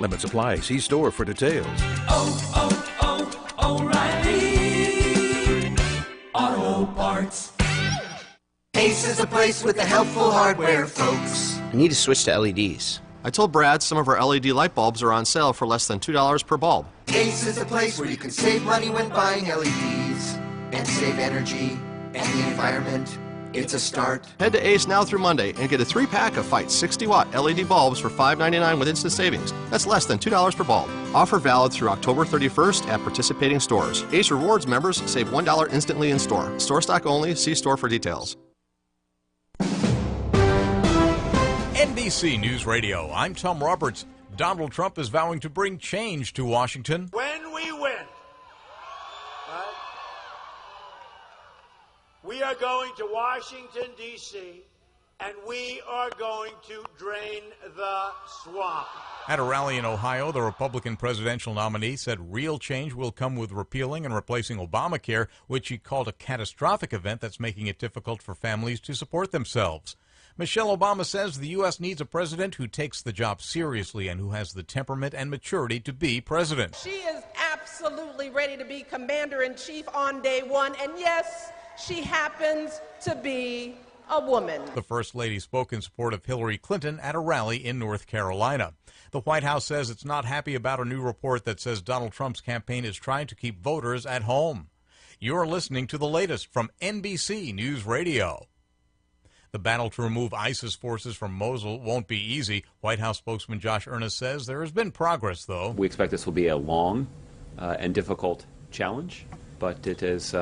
Limits apply. See store for details. O'Reilly Auto Parts. Ace is a place with the helpful hardware, folks. I need to switch to LEDs. I told Brad some of our LED light bulbs are on sale for less than $2 per bulb. Ace is a place where you can save money when buying LEDs and save energy and the environment. It's a start. Head to Ace now through Monday and get a 3-pack of Fight 60-watt LED bulbs for $5.99 with instant savings. That's less than $2 per bulb. Offer valid through October 31st at participating stores. Ace Rewards members save $1 instantly in store. Store stock only. See store for details. NBC News Radio, I'm Tom Roberts. Donald Trump is vowing to bring change to Washington. When we win, right, we are going to Washington, D.C., and we are going to drain the swamp. At a rally in Ohio, the Republican presidential nominee said real change will come with repealing and replacing Obamacare, which he called a catastrophic event that's making it difficult for families to support themselves. Michelle Obama says the U.S. needs a president who takes the job seriously and who has the temperament and maturity to be president. She is absolutely ready to be commander-in-chief on day one, and yes, she happens to be a woman. The First Lady spoke in support of Hillary Clinton at a rally in North Carolina. The White House says it's not happy about a new report that says Donald Trump's campaign is trying to keep voters at home. You're listening to the latest from NBC News Radio. The battle to remove ISIS forces from Mosul won't be easy. White House spokesman Josh Earnest says there has been progress, though. We expect this will be a long and difficult challenge, but it is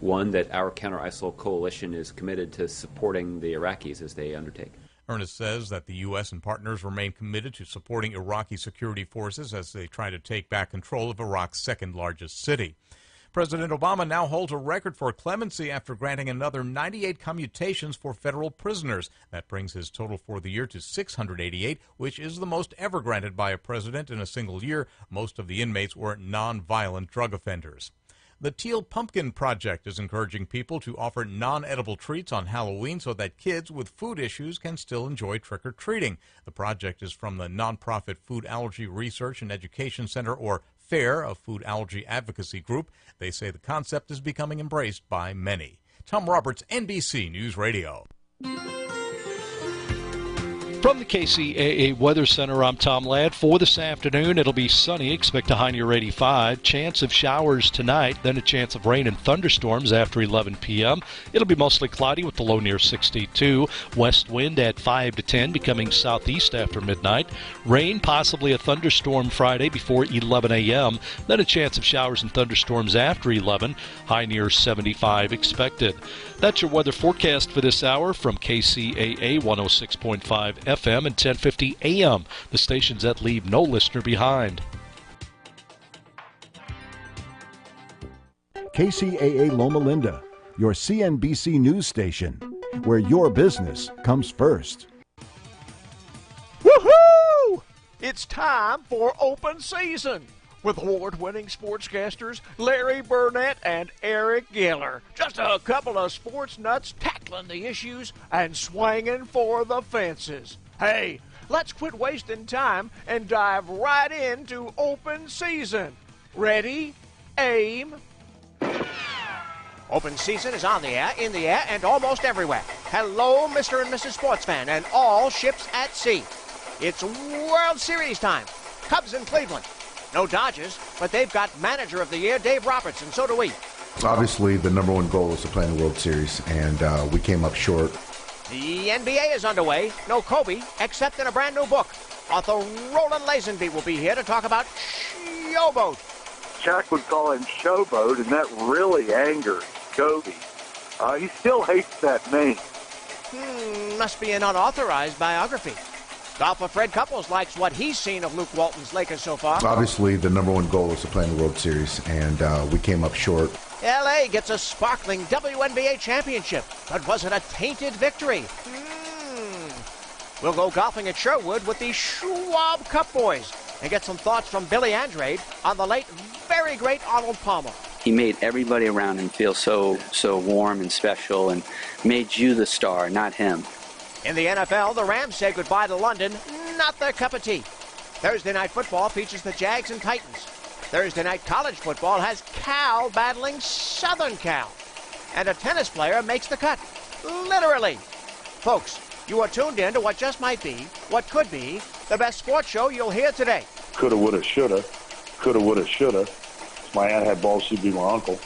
one that our counter-ISIL coalition is committed to supporting the Iraqis as they undertake. Earnest says that the U.S. and partners remain committed to supporting Iraqi security forces as they try to take back control of Iraq's second-largest city. President Obama now holds a record for clemency after granting another 98 commutations for federal prisoners. That brings his total for the year to 688, which is the most ever granted by a president in a single year. Most of the inmates were nonviolent drug offenders. The Teal Pumpkin Project is encouraging people to offer non-edible treats on Halloween so that kids with food issues can still enjoy trick-or-treating. The project is from the nonprofit Food Allergy Research and Education Center, or FAIR, a food allergy advocacy group. They say the concept is becoming embraced by many. Tom Roberts, NBC News Radio. From the KCAA Weather Center, I'm Tom Ladd. For this afternoon, it'll be sunny. Expect a high near 85. Chance of showers tonight, then a chance of rain and thunderstorms after 11 p.m. It'll be mostly cloudy with the low near 62. West wind at 5 to 10, becoming southeast after midnight. Rain, possibly a thunderstorm Friday before 11 a.m. Then a chance of showers and thunderstorms after 11. High near 75 expected. That's your weather forecast for this hour from KCAA 106.5 FM and 1050 AM, the stations that leave no listener behind. KCAA Loma Linda, your CNBC news station, where your business comes first. Woohoo! It's time for open season with award-winning sportscasters Larry Burnett and Eric Giller. Just a couple of sports nuts tackling the issues and swinging for the fences. Hey, let's quit wasting time and dive right into open season. Ready? Aim. Open season is on the air, in the air, and almost everywhere. Hello, Mr. and Mrs. Sports Fan, and all ships at sea. It's World Series time. Cubs in Cleveland. No Dodgers, but they've got Manager of the Year, Dave Roberts, and so do we. Obviously, the number one goal is to play in the World Series, and we came up short. The NBA is underway. No Kobe, except in a brand new book. Author Roland Lazenby will be here to talk about Showboat. Shaq would call him Showboat, and that really angered Kobe. He still hates that name. Must be an unauthorized biography. Golfer Fred Couples likes what he's seen of Luke Walton's Lakers so far. Obviously, the number one goal is to play in the World Series, and we came up short. L.A. gets a sparkling WNBA championship, but was it a tainted victory? We'll go golfing at Sherwood with the Schwab Cup boys and get some thoughts from Billy Andrade on the late, very great Arnold Palmer. He made everybody around him feel so warm and special and made you the star, not him. In the NFL, the Rams say goodbye to London, not their cup of tea. Thursday night football features the Jags and Titans. Thursday night college football has Cal battling Southern Cal. And a tennis player makes the cut. Literally. Folks, you are tuned in to what just might be, what could be, the best sports show you'll hear today. Coulda, woulda, shoulda. Coulda, woulda, shoulda. If my aunt had balls, she'd be my uncle.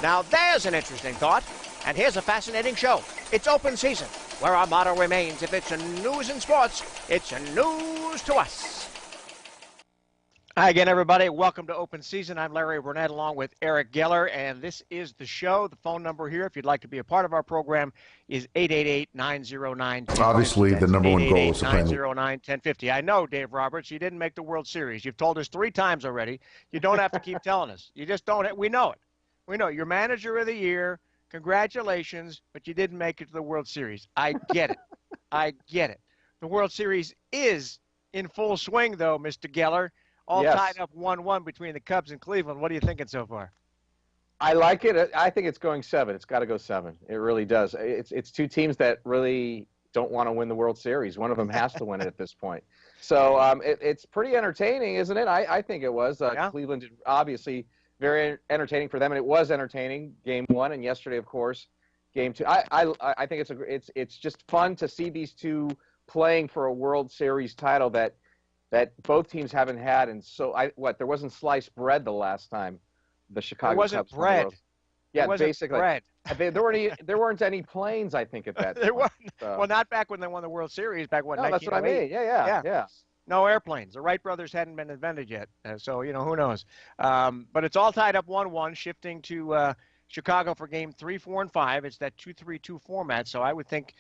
Now there's an interesting thought. And here's a fascinating show. It's open season, where our motto remains, if it's a news in sports, it's a news to us. Hi again, everybody. Welcome to Open Season. I'm Larry Burnett along with Eric Geller, and this is the show. The phone number here, if you'd like to be a part of our program, is 888-909-1050. Obviously, the number one goal is to play in the 909-1050. I know, Dave Roberts, you didn't make the World Series. You've told us 3 times already. You don't have to keep telling us. You just don't. We know it. We know it. You're manager of the year. Congratulations, but you didn't make it to the World Series. I get it. I get it. The World Series is in full swing, though, Mr. Geller. All tied up 1-1 between the Cubs and Cleveland. What are you thinking so far? I like it. I think it's going 7. It's got to go 7. It really does. It's 2 teams that really don't want to win the World Series. One of them has to win it at this point. So it's pretty entertaining, isn't it? I think it was. Cleveland, obviously, very entertaining for them, and it was entertaining. Game 1, and yesterday, of course, Game 2. I think it's just fun to see these 2 playing for a World Series title that both teams haven't had, and so there wasn't sliced bread the last time the Chicago Cubs. There wasn't bread. Yeah, wasn't basically. Bread. There weren't any planes, I think, at that time. Well, not back when they won the World Series, back when. No, that's what I mean. Yeah. No airplanes. The Wright brothers hadn't been invented yet, so who knows. But it's all tied up 1-1, shifting to Chicago for Game 3, 4, and 5. It's that 2-3-2 format, so I would think.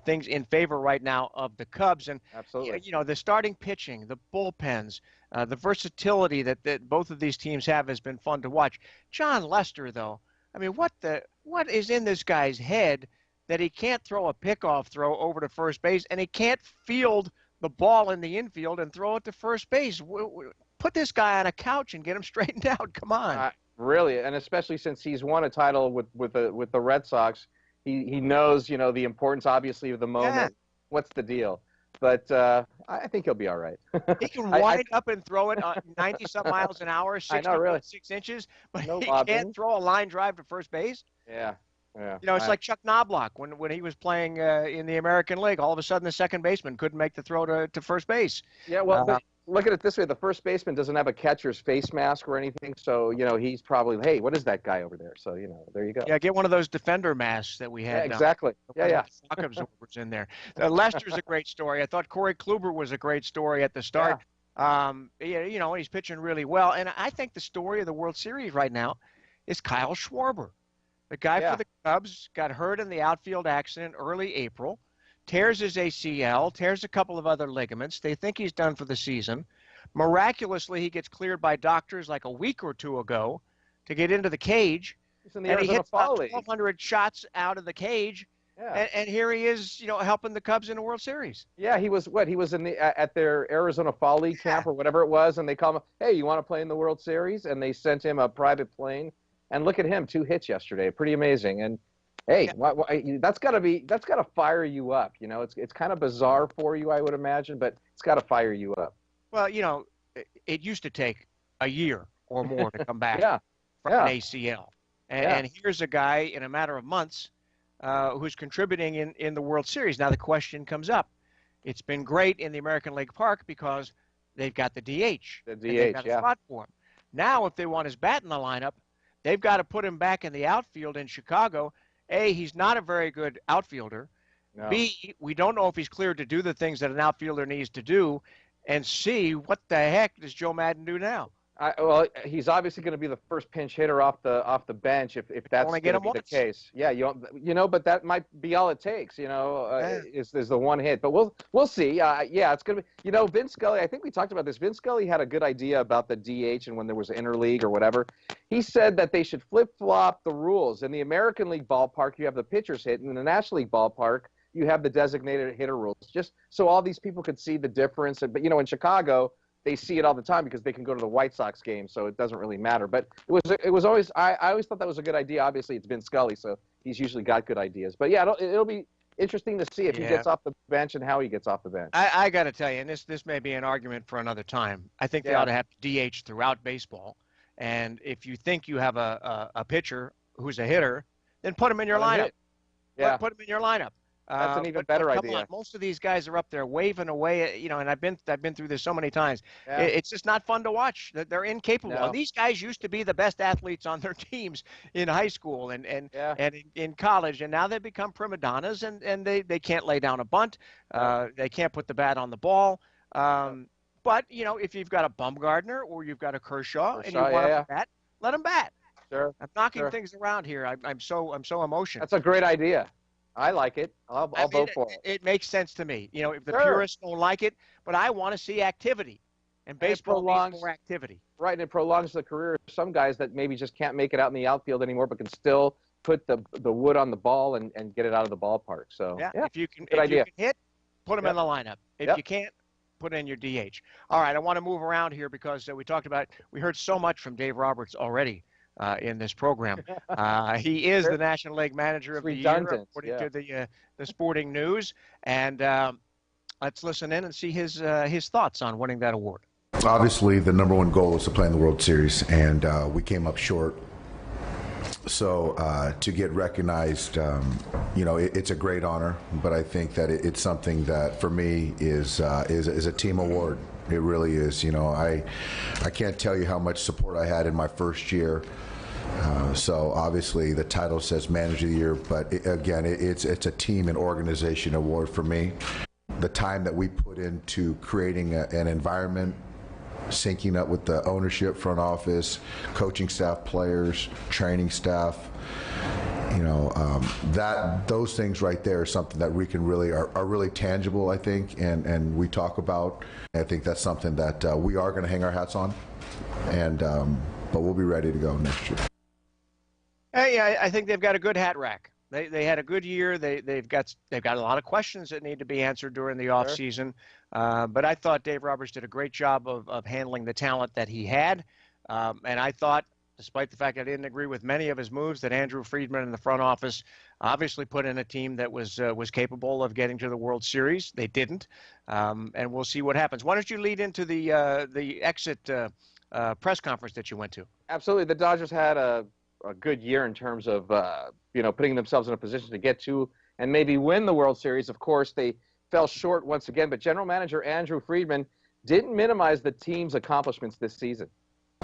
Things in favor right now of the Cubs. And, absolutely. The starting pitching, the bullpens, the versatility that both of these teams have has been fun to watch. John Lester, though, I mean, what is in this guy's head that he can't throw a pickoff throw over to first base and he can't field the ball in the infield and throw it to first base? Put this guy on a couch and get him straightened out. Come on. Really, and especially since he's won a title with the Red Sox. He knows, the importance, obviously, of the moment. Yeah. What's the deal? But I think he'll be all right. He can wind up and throw it 90-some miles an hour, 6 inches, but he can't throw a line drive to first base. Yeah. It's like Chuck Knobloch when he was playing in the American League. All of a sudden, the second baseman couldn't make the throw to first base. Yeah, well, but look at it this way. The first baseman doesn't have a catcher's face mask or anything, so, he's probably, hey, what is that guy over there? So, there you go. Yeah, get one of those defender masks that we had. Yeah, exactly. Yeah. Shock absorbers in there. Lester's a great story. I thought Corey Kluber was a great story at the start. Yeah. He's pitching really well. And I think the story of the World Series right now is Kyle Schwarber. The guy for the Cubs got hurt in the outfield accident early April, tears his ACL, tears a couple of other ligaments. They think he's done for the season. Miraculously, he gets cleared by doctors like a week or 2 ago to get into the cage. He's in the and he hits about 1,200 shots out of the cage. Yeah. And here he is, helping the Cubs in the World Series. Yeah, he was in at their Arizona Fall League camp or whatever it was, and they call him, hey, you want to play in the World Series? And they sent him a private plane. And look at him, 2 hits yesterday, pretty amazing. And hey, that's got to fire you up. It's kind of bizarre for you, I would imagine, but it's got to fire you up. Well, it used to take a year or more to come back from an ACL, and here's a guy in a matter of months who's contributing in the World Series. Now the question comes up: it's been great in the American League Park because they've got the DH. They've got a spot for him. Now, if they want his bat in the lineup, they've got to put him back in the outfield in Chicago. A, he's not a very good outfielder. No. B, we don't know if he's cleared to do the things that an outfielder needs to do. And C, what the heck does Joe Madden do now? Well, he's obviously going to be the first pinch hitter off the bench if that's going to be the case. Yeah, but that might be all it takes. Is the one hit. But we'll see. It's going to be. Vince Scully. I think we talked about this. Vince Scully had a good idea about the DH and when there was interleague or whatever. He said that they should flip-flop the rules. In the American League ballpark, you have the pitcher's hit, and in the National League ballpark, you have the designated hitter rules. Just so all these people could see the difference. But in Chicago, they see it all the time because they can go to the White Sox game, so it doesn't really matter. But it was always I always thought that was a good idea. Obviously, it's Vince Scully, so he's usually got good ideas. But yeah, interesting to see if he gets off the bench and how he gets off the bench. I got to tell you, and this may be an argument for another time. I think they ought to have DH throughout baseball. And if you think you have a pitcher who's a hitter, then put him in your lineup. Put him in your lineup. That's an even better idea. Come on, most of these guys are up there waving away, and I've been through this so many times. Yeah. It's just not fun to watch. They're incapable. No. And these guys used to be the best athletes on their teams in high school and in college, and now they've become prima donnas, and they can't lay down a bunt. They can't put the bat on the ball. But if you've got a Bumgarner or you've got a Kershaw and you want to bat, let them bat. Sure. I'm knocking things around here. I'm so emotional. That's a great idea. I like it. I'll vote for it. It makes sense to me. If the purists don't like it, but I want to see activity. And baseball needs more activity. Right, and it prolongs the career of some guys that maybe just can't make it out in the outfield anymore, but can still put the wood on the ball and get it out of the ballpark. So if you can hit, put them in the lineup. If you can't, put in your DH. All right, I want to move around here because we heard so much from Dave Roberts already. In this program. He is the National League Manager of the Year, according to the Sporting News. And let's listen in and see his thoughts on winning that award. Obviously, the number one goal is to play in the World Series, and we came up short. So to get recognized, it's a great honor, but I think that it's something that, for me, is a team award. It really is. I can't tell you how much support I had in my first year. So obviously the title says Manager of the Year, but it's a team and organization award for me. The time that we put into creating an environment, syncing up with the ownership, front office, coaching staff, players, training staff, those things right there are something that we can really are really tangible, I think, and we talk about. I think that's something that we are going to hang our hats on, and but we'll be ready to go next year. Hey, I think they've got a good hat rack. They had a good year. They've got a lot of questions that need to be answered during the off season. But I thought Dave Roberts did a great job of handling the talent that he had. And I thought, despite the fact I didn't agree with many of his moves, that Andrew Friedman in the front office obviously put in a team that was capable of getting to the World Series. They didn't, and we'll see what happens. Why don't you lead into the exit press conference that you went to? Absolutely. The Dodgers had a good year in terms of putting themselves in a position to get to and maybe win the World Series. Of course, they fell short once again, but General Manager Andrew Friedman didn't minimize the team's accomplishments this season.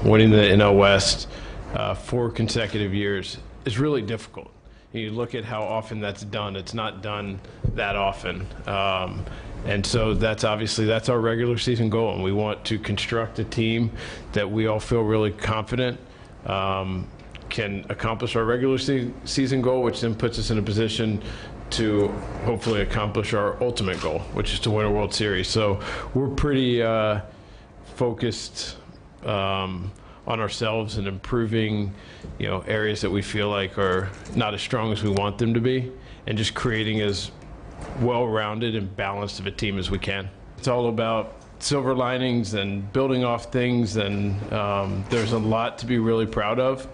Winning the NL West 4 consecutive years is really difficult. You look at how often that's done. It's not done that often. And so that's our regular season goal, and we want to construct a team that we all feel really confident can accomplish our regular season goal, which then puts us in a position to hopefully accomplish our ultimate goal, which is to win a World Series. So we're pretty focused on ourselves and improving, areas that we feel like are not as strong as we want them to be, and just creating as well-rounded and balanced of a team as we can. It's all about silver linings and building off things, and there's a lot to be really proud of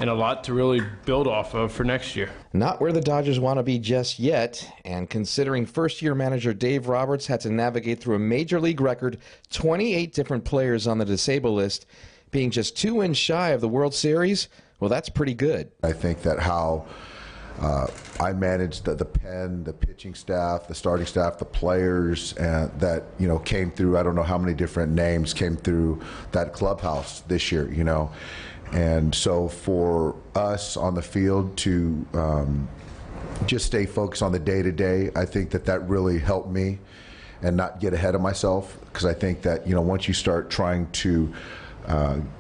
and a lot to really build off of for next year. Not where the Dodgers want to be just yet, and considering first-year manager Dave Roberts had to navigate through a major league record, 28 different players on the disabled list, being just 2 wins shy of the World Series, well, that's pretty good. I think that how I managed the pen, the pitching staff, the starting staff, the players that came through. I don't know how many different names came through that clubhouse this year. And so for us on the field to just stay focused on the day-to-day, I think that really helped me and not get ahead of myself, because I think that once you start trying to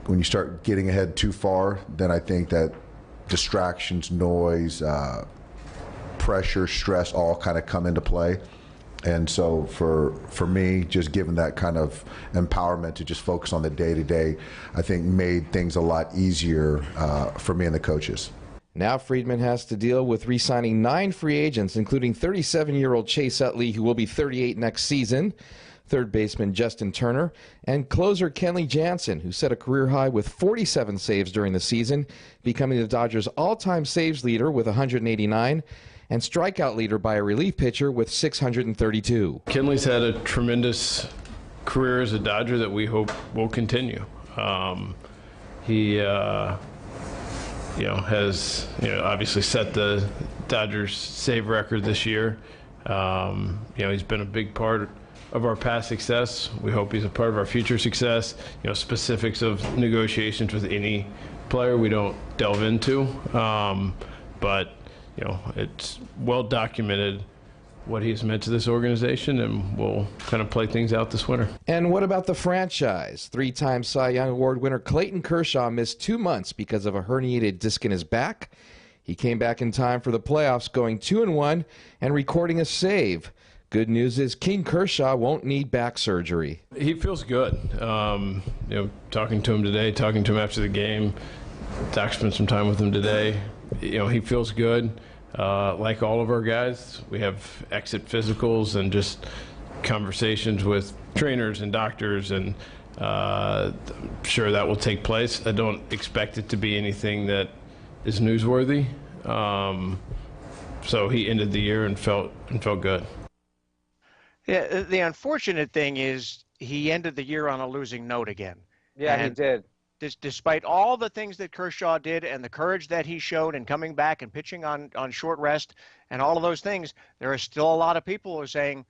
when you start getting ahead too far, then I think that distractions, noise, pressure, stress all kind of come into play. And so for me, just given that kind of empowerment to just focus on the day-to-day, I think made things a lot easier for me and the coaches. Now Friedman has to deal with re-signing 9 free agents, including 37-year-old Chase Utley, who will be 38 next season, third baseman Justin Turner, and closer Kenley Jansen, who set a career high with 47 saves during the season, becoming the Dodgers' all-time saves leader with 189. and strikeout leader by a relief pitcher with 632. Kinley's had a tremendous career as a Dodger that we hope will continue. He has obviously set the Dodgers save record this year. He's been a big part of our past success. We hope he's a part of our future success. Specifics of negotiations with any player we don't delve into, but it's well documented what he's meant to this organization, and we'll kind of play things out this winter. And what about the franchise? 3-time Cy Young Award winner Clayton Kershaw missed 2 months because of a herniated disc in his back. He came back in time for the playoffs, going 2-1 and recording a save. Good news is King Kershaw won't need back surgery. He feels good. Talking to him today, talking to him after the game, Doc spent some time with him today. He feels good. Like all of our guys, we have exit physicals and just conversations with trainers and doctors, and I'm sure that will take place. I don't expect it to be anything that is newsworthy. So he ended the year and felt good. Yeah, the unfortunate thing is he ended the year on a losing note again. Yeah, and he did. Despite all the things that Kershaw did and the courage that he showed in coming back and pitching on short rest and all of those things, there are still a lot of people who are saying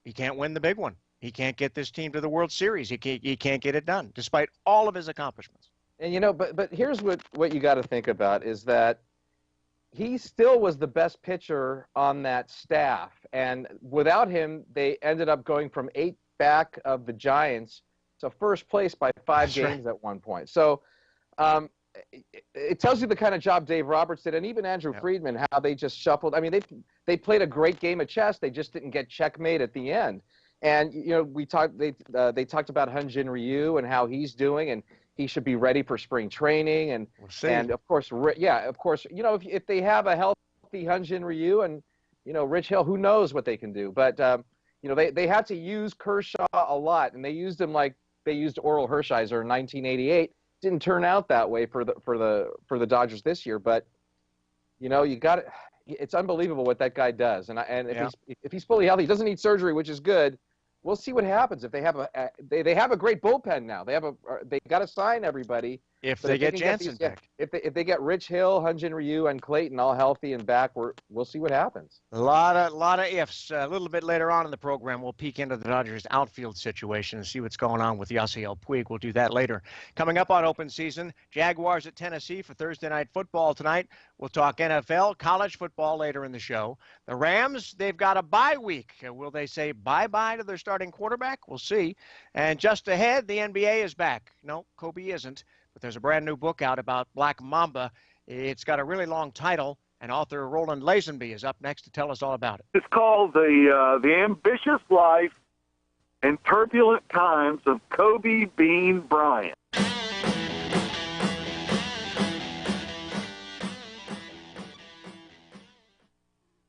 he can't win the big one. He can't get this team to the World Series. He can't get it done, despite all of his accomplishments. And, but here's what you got to think about is that he still was the best pitcher on that staff. And without him, they ended up going from 8 back of the Giants to first place by 5 games at one point. So it tells you the kind of job Dave Roberts did, and even Andrew Friedman, how they just shuffled. I mean, they played a great game of chess. They just didn't get checkmate at the end. And they talked about Hyun-Jin Ryu and how he's doing, and he should be ready for spring training. And of course, if they have a healthy Hyun-Jin Ryu and Rich Hill, who knows what they can do. But they had to use Kershaw a lot, and they used him like they used Oral Hershiser in 1988. Didn't turn out that way for the Dodgers this year, but you got it. It's unbelievable what that guy does, and if he's fully healthy, he doesn't need surgery, which is good. We'll see what happens if they have they have a great bullpen now. They got to sign everybody. If they get Jansen back. If they get Rich Hill, Hyun-Jin Ryu, and Clayton all healthy and back, we'll see what happens. A lot of ifs. A little bit later on in the program, we'll peek into the Dodgers' outfield situation and see what's going on with Yasiel Puig. We'll do that later. Coming up on Open Season, Jaguars at Tennessee for Thursday Night Football tonight. We'll talk NFL, college football later in the show. The Rams, they've got a bye week. Will they say bye-bye to their starting quarterback? We'll see. And just ahead, the NBA is back. No, Kobe isn't. But there's a brand new book out about Black Mamba. It's got a really long title, and author Roland Lazenby is up next to tell us all about it. It's called The Ambitious Life and Turbulent Times of Kobe Bean Bryant.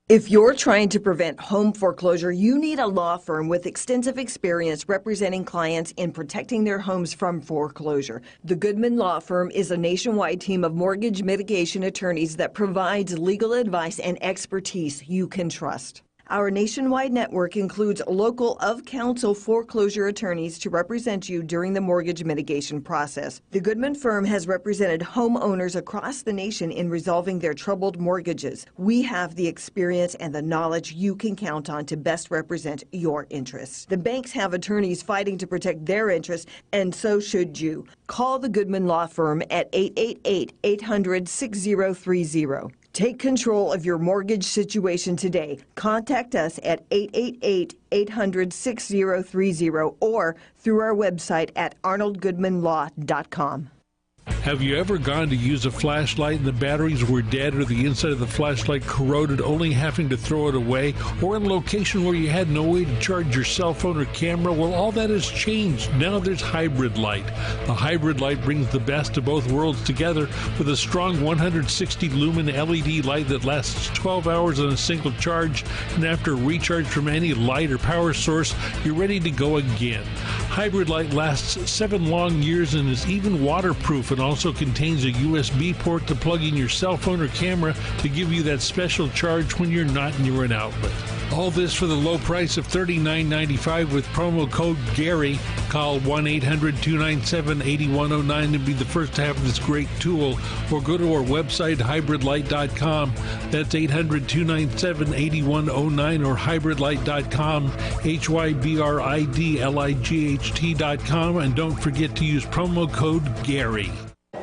If you're trying to prevent home foreclosure, you need a law firm with extensive experience representing clients in protecting their homes from foreclosure. The Goodman Law Firm is a nationwide team of mortgage mitigation attorneys that provides legal advice and expertise you can trust. Our nationwide network includes local of-counsel foreclosure attorneys to represent you during the mortgage mitigation process. The Goodman firm has represented homeowners across the nation in resolving their troubled mortgages. We have the experience and the knowledge you can count on to best represent your interests. The banks have attorneys fighting to protect their interests, and so should you. Call the Goodman Law Firm at 888-800-6030. Take control of your mortgage situation today. Contact us at 888-800-6030 or through our website at arnoldgoodmanlaw.com. Have you ever gone to use a flashlight and the batteries were dead or the inside of the flashlight corroded, only having to throw it away? Or in a location where you had no way to charge your cell phone or camera? Well, all that has changed. Now there's Hybrid Light. The Hybrid Light brings the best of both worlds together with a strong 160 lumen LED light that lasts 12 hours on a single charge, and after a recharge from any light or power source, you're ready to go again. Hybrid Light lasts 7 long years and is even waterproof and also also contains a USB port to plug in your cell phone or camera to give you that special charge when you're not near an outlet. All this for the low price of $39.95 with promo code GARY. Call 1-800-297-8109 to be the first to have this great tool, or go to our website, hybridlight.com. That's 800-297-8109 or hybridlight.com, hybridlight.com, and don't forget to use promo code GARY.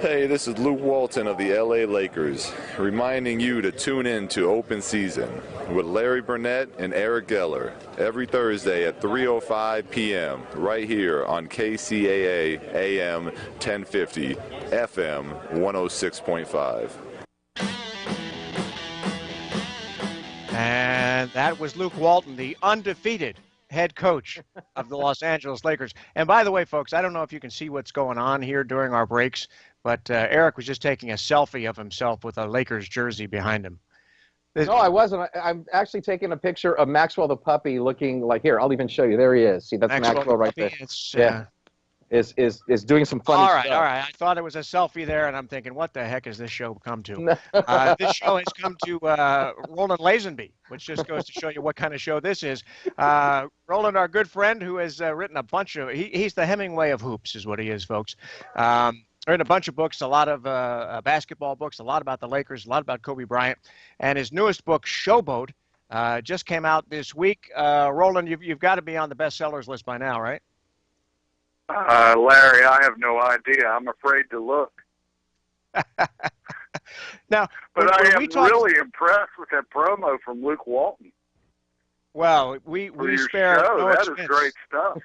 Hey, this is Luke Walton of the LA Lakers, reminding you to tune in to Open Season with Larry Burnett and Eric Geller every Thursday at 3:05 p.m. right here on KCAA AM 1050, FM 106.5. And that was Luke Walton, the undefeated head coach of the Los Angeles Lakers. And by the way, folks, I don't know if you can see what's going on here during our breaks, but Eric was just taking a selfie of himself with a Lakers jersey behind him. No, I wasn't. I'm actually taking a picture of Maxwell the puppy looking like, here, I'll even show you. There he is. See, that's Maxwell right there. Yeah. Is doing some funny stuff. All right. I thought it was a selfie there, and I'm thinking, what the heck has this show come to? This show has come to Roland Lazenby, which just goes to show you what kind of show this is. Roland, our good friend, who has written a bunch of, he's the Hemingway of hoops is what he is, folks. Written a bunch of books, a lot of basketball books, a lot about the Lakers, a lot about Kobe Bryant. And his newest book, Showboat, just came out this week. Roland, you've got to be on the bestsellers list by now, right? Larry, I have no idea. I'm afraid to look. Now, but I am really impressed with that promo from Luke Walton. Well, we spare no expense. That is great stuff.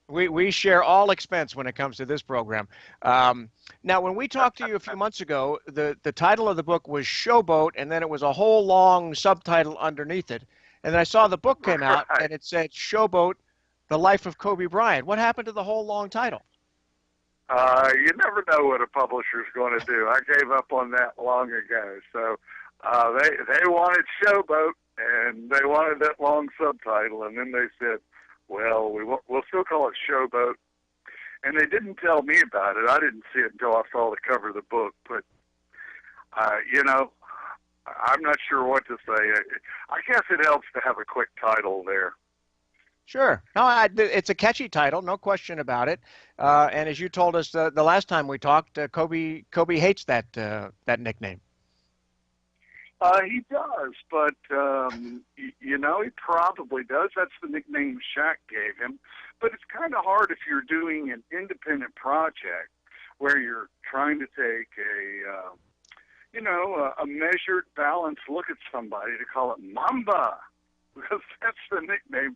We share all expense when it comes to this program. Now, when we talked to you a few months ago, the title of the book was Showboat, and then it was a whole long subtitle underneath it. And then I saw the book came out, and it said Showboat, The Life of Kobe Bryant. What happened to the whole long title? You never know what a publisher's going to do. I gave up on that long ago. So they wanted Showboat, and they wanted that long subtitle, and then they said, well, we'll still call it Showboat. And they didn't tell me about it. I didn't see it until I saw the cover of the book. But, I'm not sure what to say. I guess it helps to have a quick title there. Sure. No, it's a catchy title, no question about it. And as you told us the last time we talked, Kobe hates that nickname. He does, but, he probably does. That's the nickname Shaq gave him. But it's kind of hard if you're doing an independent project where you're trying to take a measured, balanced look at somebody to call it Mamba, because that's the nickname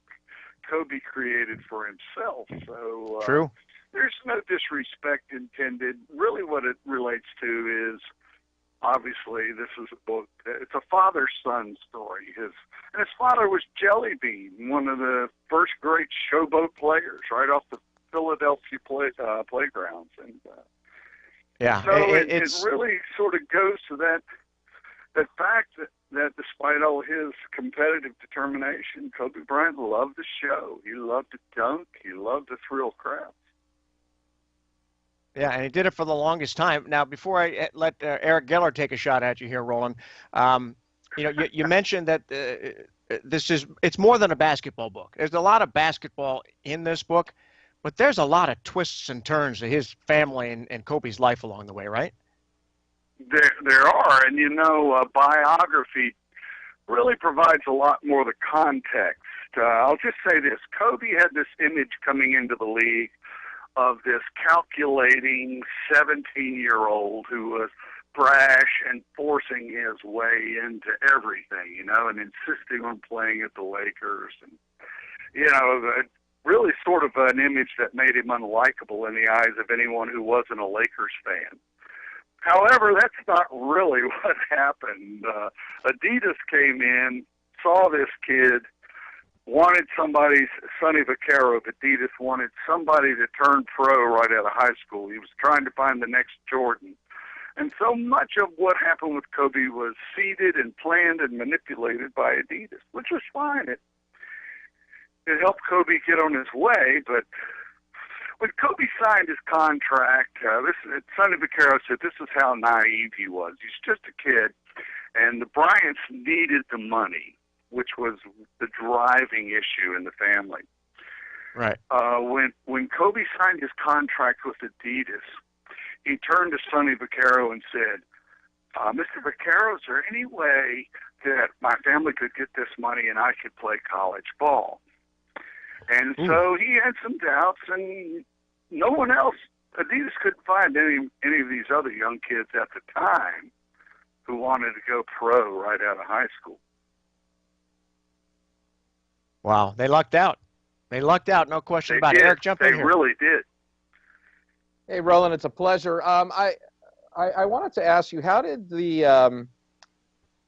Kobe created for himself. So True. There's no disrespect intended. Really what it relates to is, obviously, this is a book. It's a father-son story. His father was Jelly Bean, one of the first great showboat players, right off the Philadelphia playgrounds. And so it really sort of goes to that fact that despite all his competitive determination, Kobe Bryant loved the show. He loved to dunk. He loved to thrill crowds. Yeah, and he did it for the longest time. Now, before I let Eric Geller take a shot at you here, Roland, you mentioned that it's more than a basketball book. There's a lot of basketball in this book, but there's a lot of twists and turns to his family and Kobe's life along the way, right? There are, and biography really provides a lot more of the context. I'll just say this. Kobe had this image coming into the league of this calculating 17-year-old who was brash and forcing his way into everything, and insisting on playing at the Lakers. And, really sort of an image that made him unlikable in the eyes of anyone who wasn't a Lakers fan. However, that's not really what happened. Adidas came in, saw this kid, wanted somebody, Sonny Vaccaro of Adidas wanted somebody to turn pro right out of high school. He was trying to find the next Jordan. And so much of what happened with Kobe was seeded and planned and manipulated by Adidas, which was fine. It helped Kobe get on his way, but when Kobe signed his contract, Sonny Vaccaro said this is how naive he was. He's just a kid, and the Bryants needed the money, which was the driving issue in the family. Right. When Kobe signed his contract with Adidas, he turned to Sonny Vaccaro and said, Mr. Vaccaro, is there any way that my family could get this money and I could play college ball? And so he had some doubts, and no one else, Adidas couldn't find any of these other young kids at the time who wanted to go pro right out of high school. Wow, they lucked out. They lucked out, no question about it. Eric, jump in here. They really did. Hey, Roland, it's a pleasure. I wanted to ask you, how did the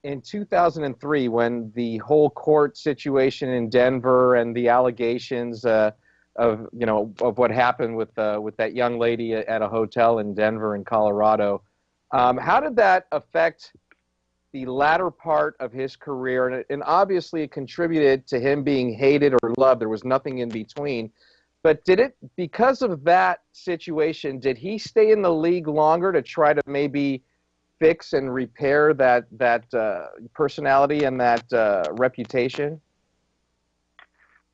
in 2003, when the whole court situation in Denver and the allegations of what happened with that young lady at a hotel in Denver in Colorado, how did that affect the latter part of his career? And obviously it contributed to him being hated or loved. There was nothing in between. But because of that situation, did he stay in the league longer to try to maybe fix and repair that personality and that reputation?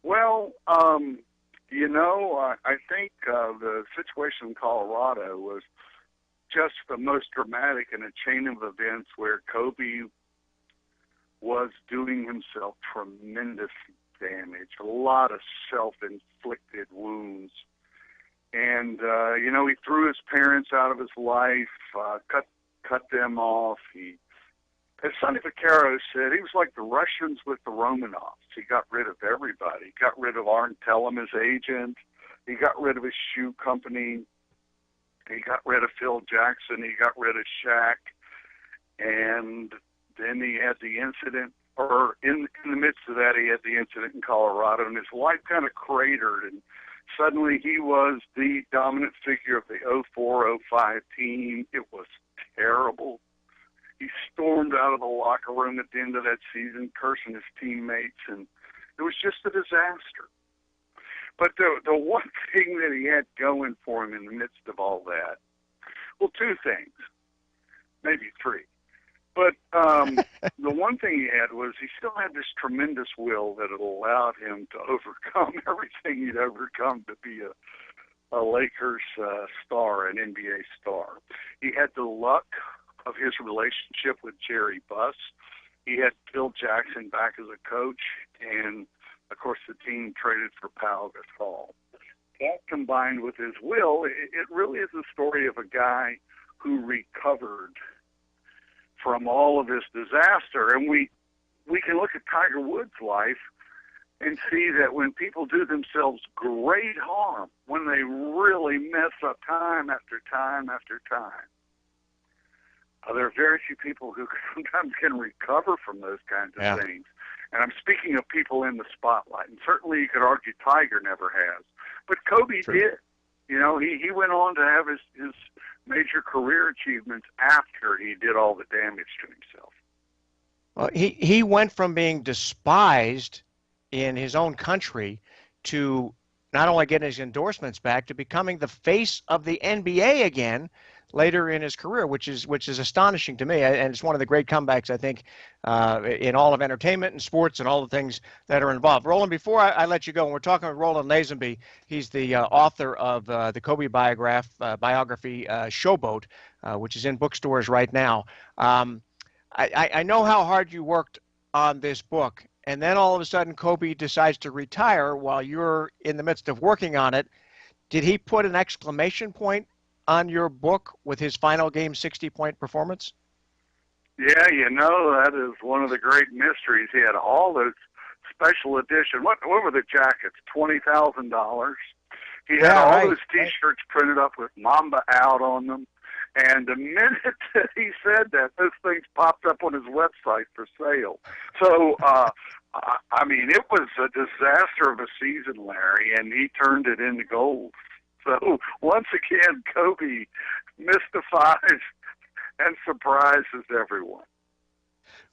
Well, I think the situation in Colorado was just the most dramatic in a chain of events where Kobe was doing himself tremendous damage, a lot of self-inflicted wounds. And, he threw his parents out of his life, cut them off. As Sonny Vaccaro said, he was like the Russians with the Romanovs. He got rid of everybody. He got rid of Arn Tellem, his agent. He got rid of his shoe company. He got rid of Phil Jackson. He got rid of Shaq. And then he had the incident, or in the midst of that, he had the incident in Colorado, and his life kind of cratered. And suddenly he was the dominant figure of the 04-05 team. It was terrible. He stormed out of the locker room at the end of that season, cursing his teammates, and it was just a disaster. But the one thing that he had going for him in the midst of all that, well, two things, maybe three. But the one thing he had was he still had this tremendous will that had allowed him to overcome everything he'd overcome to be a Lakers star, an NBA star. He had the luck of his relationship with Jerry Buss. He had Phil Jackson back as a coach, and, of course, the team traded for Pau Gasol. That combined with his will, it really is a story of a guy who recovered from all of this disaster. And we can look at Tiger Woods' life and see that when people do themselves great harm, when they really mess up time after time after time, there are very few people who sometimes can recover from those kinds of things. And I'm speaking of people in the spotlight. And certainly you could argue Tiger never has. But Kobe did. He went on to have his major career achievements after he did all the damage to himself. Well, he went from being despised in his own country to not only getting his endorsements back, to becoming the face of the NBA again later in his career, which is astonishing to me, and it's one of the great comebacks, I think, in all of entertainment and sports and all the things that are involved. Roland, before I let you go, and we're talking with Roland Lazenby, he's the author of the Kobe biography Showboat, which is in bookstores right now. I know how hard you worked on this book, and then all of a sudden Kobe decides to retire while you're in the midst of working on it. Did he put an exclamation point on your book with his final game 60-point performance? Yeah, that is one of the great mysteries. He had all those special edition. What were the jackets? $20,000. He had all those T-shirts printed up with Mamba out on them. And the minute that he said that, those things popped up on his website for sale. So, it was a disaster of a season, Larry, and he turned it into gold. So, once again, Kobe mystifies and surprises everyone.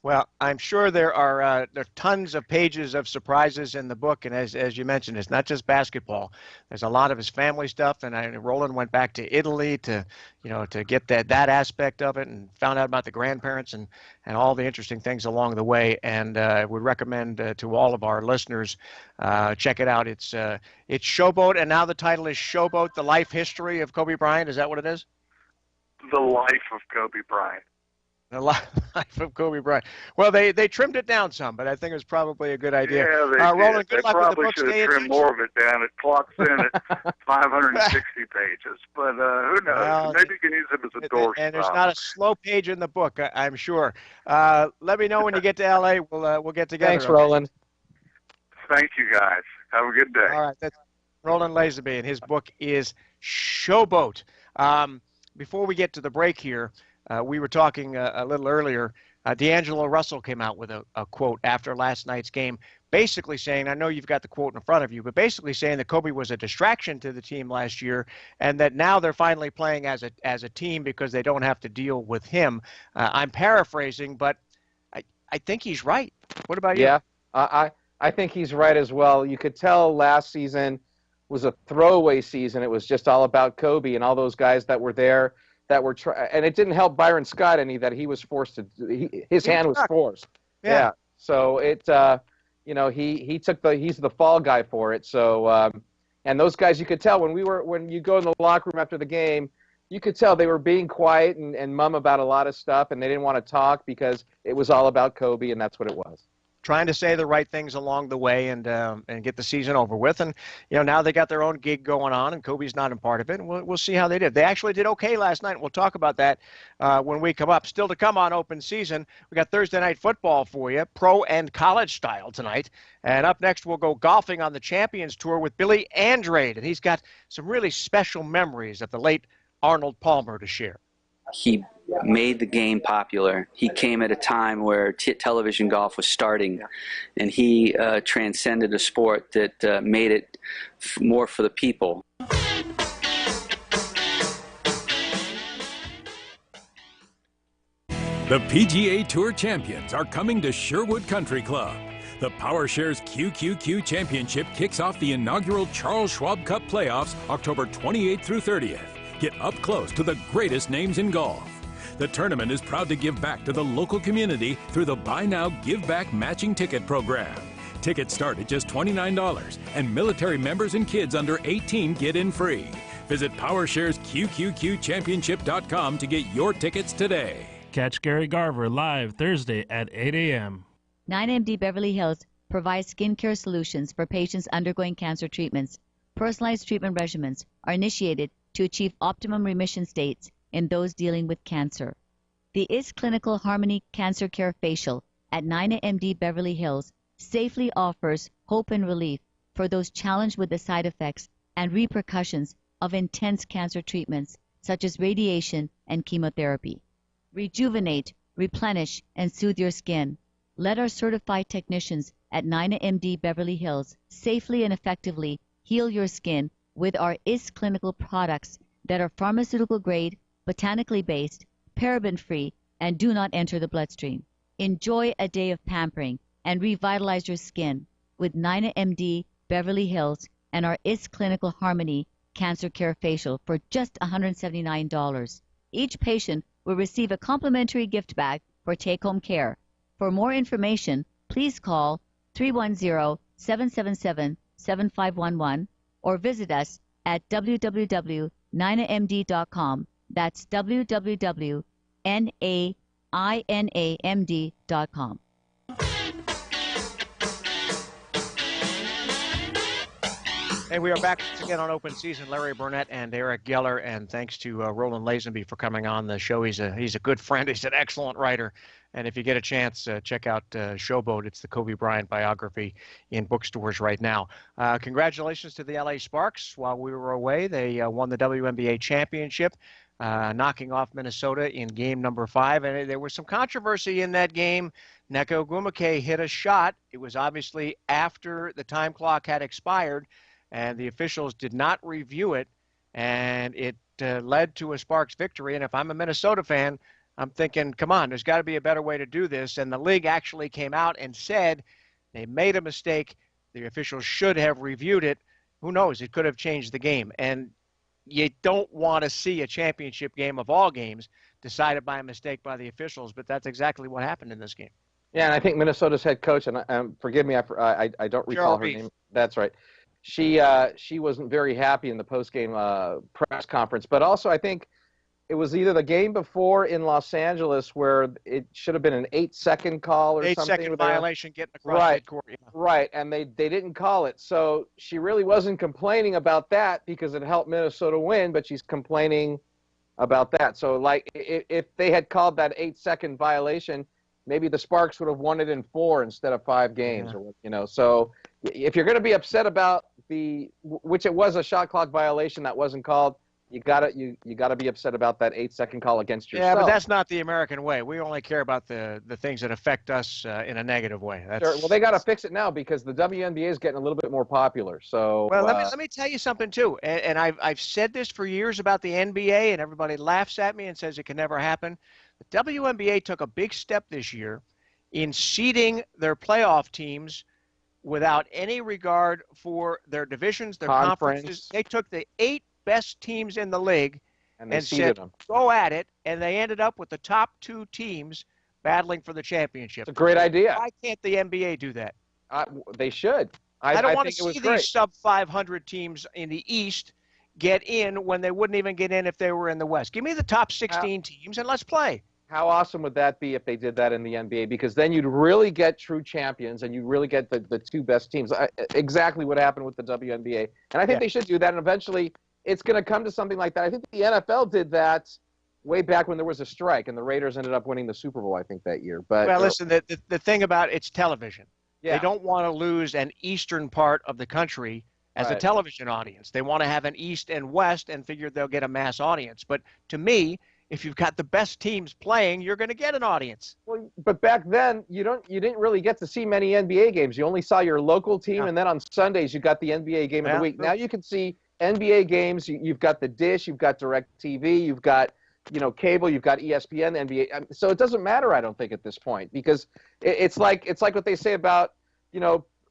Well, I'm sure there are tons of pages of surprises in the book, and as you mentioned, it's not just basketball. There's a lot of his family stuff, and Roland went back to Italy to get that aspect of it, and found out about the grandparents and all the interesting things along the way. And I would recommend to all of our listeners check it out. It's Showboat, and now the title is Showboat: The Life History of Kobe Bryant. Is that what it is? The Life of Kobe Bryant. The Life of Kobe Bryant. Well, they trimmed it down some, but I think it was probably a good idea. Yeah, they Roland, did. good They luck with the probably book. should Stay have in trimmed touch. more of it down. It clocks in at 560 pages. But who knows? Well, Maybe you can use it as a doorstop. And there's not a slow page in the book, I'm sure. Let me know when you get to L.A. We'll get together. Thanks, okay? Roland. Thank you, guys. Have a good day. All right. That's Roland Lazenby, and his book is Showboat. Before we get to the break here, we were talking a little earlier. D'Angelo Russell came out with a quote after last night's game, basically saying, I know you've got the quote in front of you, but basically saying that Kobe was a distraction to the team last year, and that now they're finally playing as a team because they don't have to deal with him. I'm paraphrasing, but I think he's right. What about you? Yeah, I think he's right as well. You could tell last season was a throwaway season. It was just all about Kobe and all those guys that were there that were and it didn't help Byron Scott any that he was forced to his hand was forced. Yeah. So it he's the fall guy for it. So and those guys, you could tell when you go in the locker room after the game, you could tell they were being quiet and mum about a lot of stuff, and they didn't want to talk because it was all about Kobe, and that's what it was. Trying to say the right things along the way and get the season over with. And, now they got their own gig going on, and Kobe's not a part of it. And we'll see how they did. They actually did okay last night. We'll talk about that when we come up. Still to come on Open Season, we got Thursday Night Football for you, pro and college style tonight. And up next, we'll go golfing on the Champions Tour with Billy Andrade. And he's got some really special memories of the late Arnold Palmer to share. He made the game popular. He came at a time where television golf was starting, and he transcended a sport that made it more for the people. The PGA Tour champions are coming to Sherwood Country Club. The PowerShares QQQ Championship kicks off the inaugural Charles Schwab Cup playoffs October 28th through 30th. Get up close to the greatest names in golf. The tournament is proud to give back to the local community through the Buy Now, Give Back matching ticket program. Tickets start at just $29, and military members and kids under 18 get in free. Visit PowersharesQQQChampionship.com to get your tickets today. Catch Gary Garver live Thursday at 8 a.m. 9MD Beverly Hills provides skincare solutions for patients undergoing cancer treatments. Personalized treatment regimens are initiated to achieve optimum remission states in those dealing with cancer. The IS Clinical Harmony Cancer Care Facial at 9MD Beverly Hills safely offers hope and relief for those challenged with the side effects and repercussions of intense cancer treatments such as radiation and chemotherapy. Rejuvenate, replenish, and soothe your skin. Let our certified technicians at 9MD Beverly Hills safely and effectively heal your skin with our IS Clinical products that are pharmaceutical grade, botanically based, paraben-free, and do not enter the bloodstream. Enjoy a day of pampering and revitalize your skin with 9MD Beverly Hills and our IS Clinical Harmony Cancer Care Facial for just $179. Each patient will receive a complimentary gift bag for take-home care. For more information, please call 310-777-7511 or visit us at www.9amd.com. That's www.nainamd.com. And we are back again on Open Season. Larry Burnett and Eric Geller, and thanks to Roland Lazenby for coming on the show. He's a good friend. He's an excellent writer. And if you get a chance, check out Showboat. It's the Kobe Bryant biography in bookstores right now. Congratulations to the LA Sparks. While we were away, they won the WNBA championship, knocking off Minnesota in game number 5. And there was some controversy in that game. Nneka Ogwumike hit a shot. It was obviously after the time clock had expired, and the officials did not review it, and it led to a Sparks victory. And if I'm a Minnesota fan, I'm thinking, come on, there's got to be a better way to do this. And the league actually came out and said they made a mistake. The officials should have reviewed it. Who knows? It could have changed the game. And you don't want to see a championship game of all games decided by a mistake by the officials, but that's exactly what happened in this game. Yeah, and I think Minnesota's head coach, and forgive me, I don't recall her name. That's right. She wasn't very happy in the post-game press conference, but also I think it was either the game before in Los Angeles where it should have been an 8-second call or something. 8-second violation getting across midcourt. Yeah. Right, and they didn't call it. So she really wasn't complaining about that because it helped Minnesota win, but she's complaining about that. So, like, if they had called that 8-second violation, maybe the Sparks would have won it in 4 instead of 5 games. Yeah. Or So if you're going to be upset about which it was a shot clock violation that wasn't called, you gotta be upset about that 8-second call against yourself. Yeah, but that's not the American way. We only care about the things that affect us in a negative way. Sure. Well, they got to fix it now because the WNBA is getting a little bit more popular. So well, let me tell you something too. And I've said this for years about the NBA, and everybody laughs at me and says it can never happen. The WNBA took a big step this year in seeding their playoff teams without any regard for their divisions, their conferences. They took the 8 best teams in the league and said, go at it, and they ended up with the top 2 teams battling for the championship. It's a great idea. Why can't the NBA do that? They should. I don't want to see these sub-500 teams in the East get in when they wouldn't even get in if they were in the West. Give me the top 16 teams, and let's play. How awesome would that be if they did that in the NBA? Because then you'd really get true champions, and you'd really get the 2 best teams. Exactly what happened with the WNBA. And I think they should do that, and eventually it's going to come to something like that. I think the NFL did that way back when there was a strike, and the Raiders ended up winning the Super Bowl, I think, that year. But well, listen, the thing about it's television. Yeah. They don't want to lose an eastern part of the country as a television audience. They want to have an East and West and figure they'll get a mass audience. But to me, if you've got the best teams playing, you're going to get an audience. Well, but back then, you didn't really get to see many NBA games. You only saw your local team, and then on Sundays you got the NBA game of the week. Now you can see NBA games. You've got the Dish, you've got DirecTV, you've got cable, you've got ESPN, NBA. So it doesn't matter, I don't think, at this point, because it's like what they say about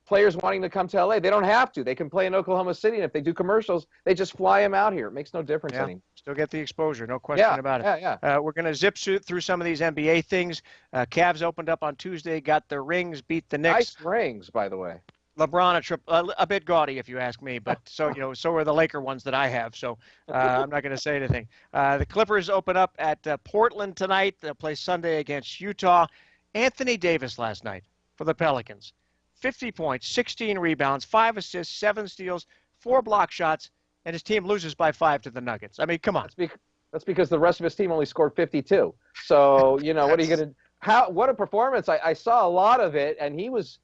players wanting to come to LA. They don't have to. They can play in Oklahoma City, and if they do commercials, they just fly them out here. It makes no difference anymore. Still get the exposure, no question about it. Yeah. We're going to zip through some of these NBA things. Cavs opened up on Tuesday, got their rings, beat the Knicks. Nice rings, by the way. LeBron a bit gaudy, if you ask me, but so are the Laker ones that I have. So I'm not going to say anything. The Clippers open up at Portland tonight. They'll play Sunday against Utah. Anthony Davis last night for the Pelicans, 50 points, 16 rebounds, 5 assists, 7 steals, 4 block shots, and his team loses by 5 to the Nuggets. I mean, come on. That's because the rest of his team only scored 52. So what are you going to? What a performance! I saw a lot of it, and he was.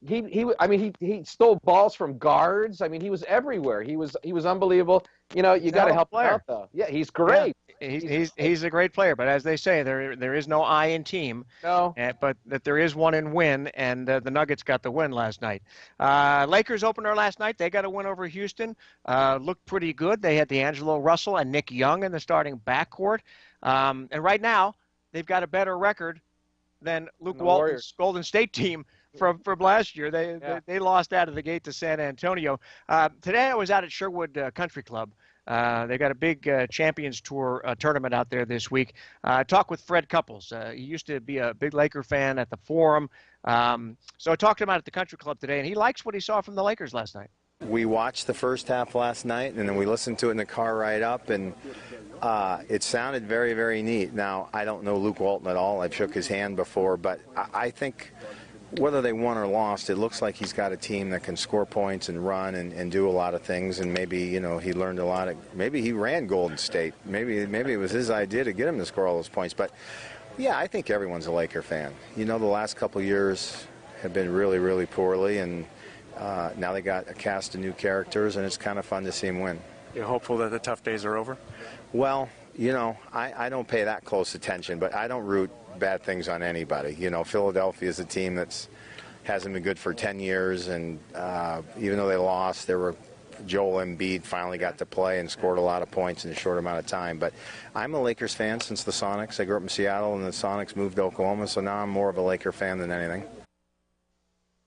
He stole balls from guards. I mean, he was everywhere. He was unbelievable. You got to help him out, though. Yeah, he's great. Yeah, he's a great player. But as they say, there is no I in team. No. But that there is one in win, and the Nuggets got the win last night. Lakers opener last night. They got a win over Houston. Looked pretty good. They had D'Angelo Russell and Nick Young in the starting backcourt. And right now, they've got a better record than Luke Walton's Golden State team from last year. They lost out of the gate to San Antonio. Today I was out at Sherwood Country Club. They got a big Champions Tour tournament out there this week. I talked with Fred Couples. He used to be a big Laker fan at the Forum. So I talked to him out at the Country Club today, and he likes what he saw from the Lakers last night. We watched the first half last night, and then we listened to it in the car ride up, and it sounded very, very neat. Now, I don't know Luke Walton at all. I've shook his hand before, but I think whether they won or lost, it looks like he's got a team that can score points and run and do a lot of things, and maybe, he learned a lot. Maybe he ran Golden State. Maybe it was his idea to get him to score all those points. But, yeah, I think everyone's a Laker fan. The last couple of years have been really, really poorly, and now they got a cast of new characters, and it's kind of fun to see them win. You're hopeful that the tough days are over? Well, I don't pay that close attention, but I don't root bad things on anybody. Philadelphia is a team hasn't been good for 10 years, and even though they lost, there were Joel Embiid finally got to play and scored a lot of points in a short amount of time. But I'm a Lakers fan since the Sonics. I grew up in Seattle, and the Sonics moved to Oklahoma, so now I'm more of a Laker fan than anything.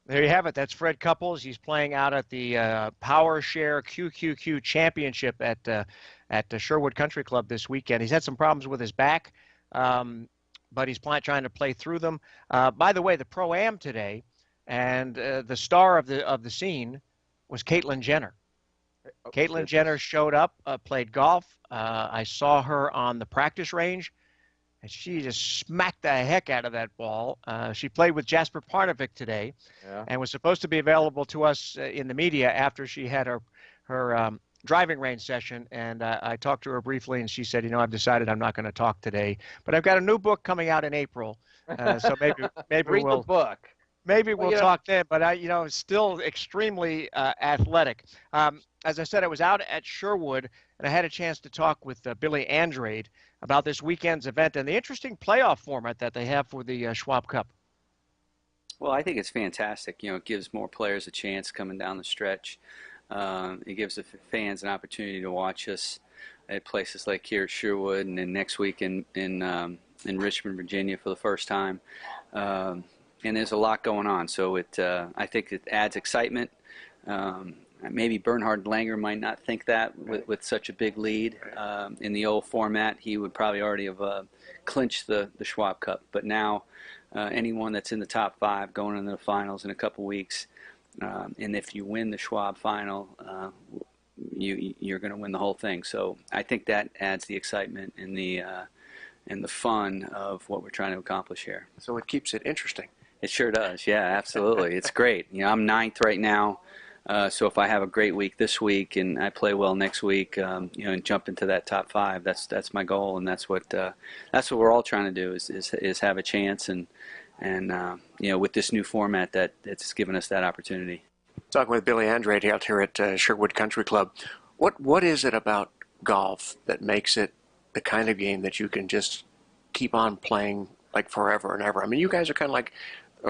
There you have it. That's Fred Couples. He's playing out at the Power Share QQQ Championship at the Sherwood Country Club this weekend. He's had some problems with his back, but he's trying to play through them. By the way, the Pro-Am today, and the star of the scene was Caitlyn Jenner. Caitlyn Jenner showed up, played golf. I saw her on the practice range, and she just smacked the heck out of that ball. She played with Jasper Parnevik today, and was supposed to be available to us in the media after she had her driving range session. And I talked to her briefly, and she said, you know, I've decided I'm not going to talk today. But I've got a new book coming out in April, so maybe Read we'll the book. Maybe we'll talk then. But still extremely athletic. As I said, I was out at Sherwood, and I had a chance to talk with Billy Andrade about this weekend's event and the interesting playoff format that they have for the Schwab Cup. Well, I think it's fantastic. You know, it gives more players a chance coming down the stretch. It gives the fans an opportunity to watch us at places like here at Sherwood, and then next week in Richmond, Virginia for the first time. And there's a lot going on, so I think it adds excitement. Maybe Bernhard Langer might not think that with such a big lead. In the old format, he would probably already have clinched the Schwab Cup. But now, anyone that's in the top 5 going into the finals in a couple weeks, and if you win the Schwab final, you're going to win the whole thing. So I think that adds the excitement and the fun of what we're trying to accomplish here. So it keeps it interesting. It sure does. Yeah, absolutely. It's great. You know, I'm 9th right now. So if I have a great week this week and I play well next week, and jump into that top 5, that's my goal, and that's what we're all trying to do is have a chance, and with this new format that's given us that opportunity. Talking with Billy Andrade out here at Sherwood Country Club, what is it about golf that makes it the kind of game that you can just keep on playing like forever and ever? I mean, you guys are kind of like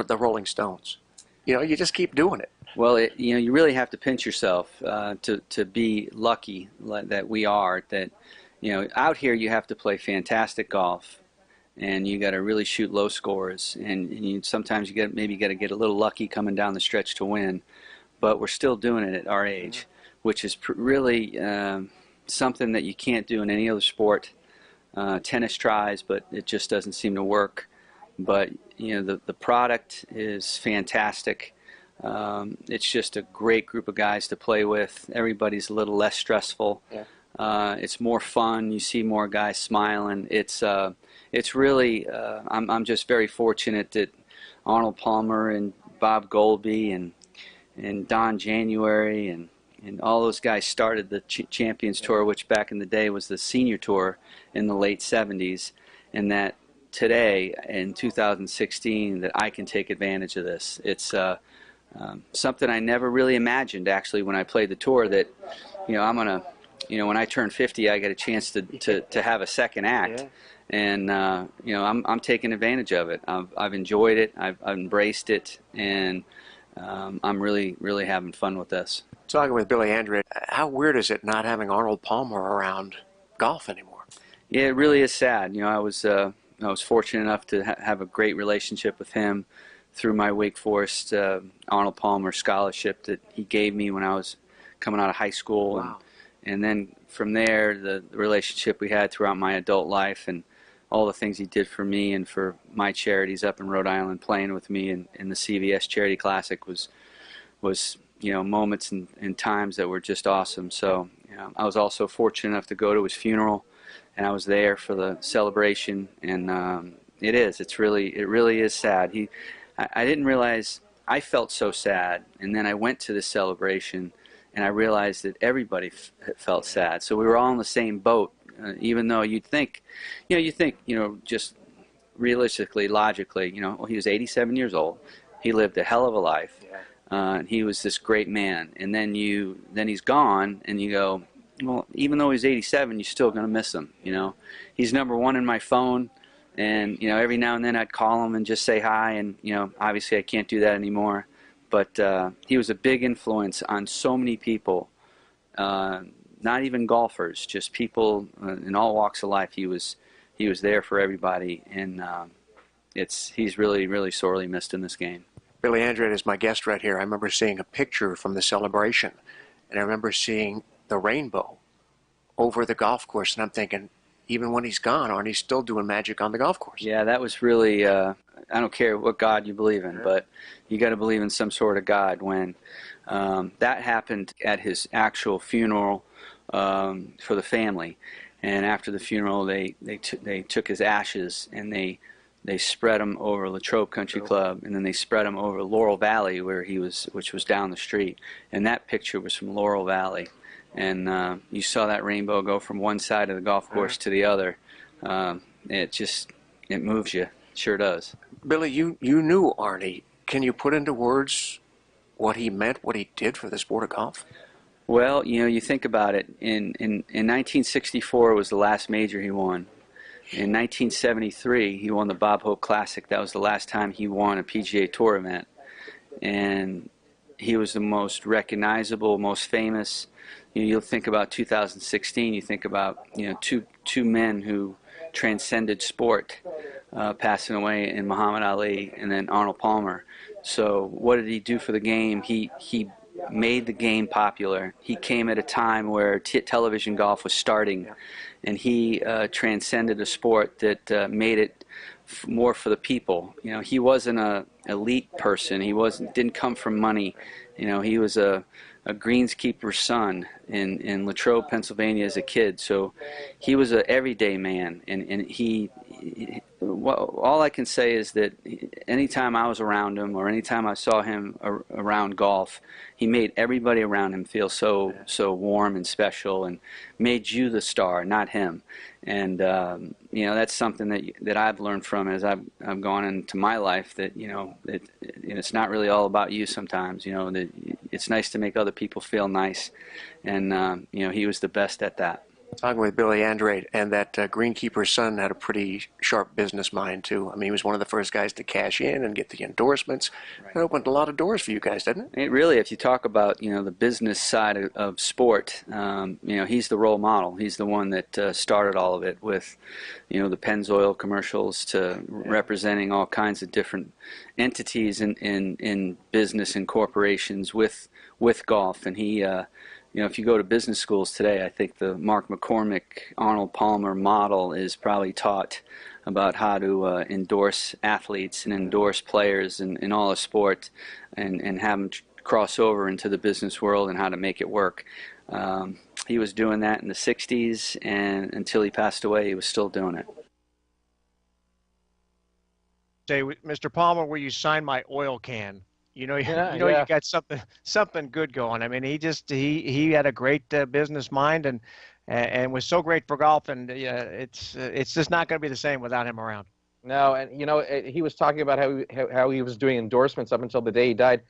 the Rolling Stones. You know, you just keep doing it. Well, you really have to pinch yourself to be lucky that we are. That, out here you have to play fantastic golf, and you got to really shoot low scores, and sometimes you got to get a little lucky coming down the stretch to win. But we're still doing it at our age, which is really something that you can't do in any other sport. Tennis tries, but it just doesn't seem to work. But the product is fantastic. It's just a great group of guys to play with. Everybody's a little less stressful. Yeah. It's more fun. You see more guys smiling. It's really. I'm just very fortunate that Arnold Palmer and Bob Goldby and Don January and all those guys started the Champions Tour, which back in the day was the senior tour in the late 70s, and that today in 2016 that I can take advantage of this. It's something I never really imagined actually when I played the tour, that I'm gonna when I turn 50 I get a chance to have a second act. Yeah. And I'm taking advantage of it. I've enjoyed it. I've embraced it, and I'm really having fun with this. Talking with Billy Andrade, how weird is it not having Arnold Palmer around golf anymore? Yeah, it really is sad. I was fortunate enough to have a great relationship with him through my Wake Forest Arnold Palmer scholarship that he gave me when I was coming out of high school. Wow. And then from there, the relationship we had throughout my adult life, and all the things he did for me and for my charities up in Rhode Island, playing with me in the CVS Charity Classic was moments and times that were just awesome. So I was also fortunate enough to go to his funeral, and I was there for the celebration. And it really is sad. I didn't realize I felt so sad, and then I went to the celebration, and I realized that everybody felt sad. So we were all in the same boat, even though you'd think, just realistically, logically, well, he was 87 years old. He lived a hell of a life. Yeah. And he was this great man. And then he's gone, and you go, well, even though he's 87, you're still going to miss him. He's number 1 in my phone. And, every now and then I'd call him and just say hi. And, obviously I can't do that anymore. But he was a big influence on so many people not even golfers, just people in all walks of life. He was there for everybody, and he's really, really sorely missed in this game. Billy Andrade is my guest right here. I remember seeing a picture from the celebration, and I remember seeing the rainbow over the golf course, and I'm thinking, even when he's gone, aren't he still doing magic on the golf course? Yeah, that was really, I don't care what God you believe in, but you got to believe in some sort of God. When that happened at his actual funeral for the family, and after the funeral, they took his ashes and they spread them over Latrobe Country Club, and then they spread them over Laurel Valley, which was down the street. And that picture was from Laurel Valley, and you saw that rainbow go from one side of the golf course to the other. It moves you, sure does. Billy, you knew Arnie. Can you put into words what he meant, what he did for the sport of golf? Well, you think about it. In 1964 was the last major he won. In 1973, he won the Bob Hope Classic. That was the last time he won a PGA Tour event. And he was the most recognizable, most famous. You'll think about 2016, you think about two men who transcended sport, passing away in Muhammad Ali and then Arnold Palmer. So what did he do for the game? He made the game popular. He came at a time where television golf was starting, and he transcended a sport that made it more for the people. He wasn't an elite person. He didn't come from money. He was a greenskeeper's son in Latrobe, Pennsylvania as a kid. So he was an everyday man, and all I can say is that anytime I was around him or anytime I saw him around golf, he made everybody around him feel so warm and special, and made you the star, not him. And that's something that I've learned from as I've gone into my life, that it's not really all about you sometimes. That it's nice to make other people feel nice, and he was the best at that. Talking with Billy Andrade, and that greenkeeper's son had a pretty sharp business mind too. I mean, he was one of the first guys to cash in and get the endorsements. It opened a lot of doors for you guys, didn't it? It really, if you talk about the business side of sport, he's the role model. He's the one that started all of it, with the Pennzoil commercials to representing all kinds of different entities in business and corporations with golf. And he if you go to business schools today, I think the Mark McCormick, Arnold Palmer model is probably taught about how to endorse athletes and endorse players in all of sport, and have them cross over into the business world and how to make it work. He was doing that in the 60s, and until he passed away, he was still doing it. Say, Mr. Palmer, will you sign my oil can? You got something good going. I mean, he had a great business mind, and was so great for golf, and it's just not going to be the same without him around. No, and he was talking about how he was doing endorsements up until the day he died.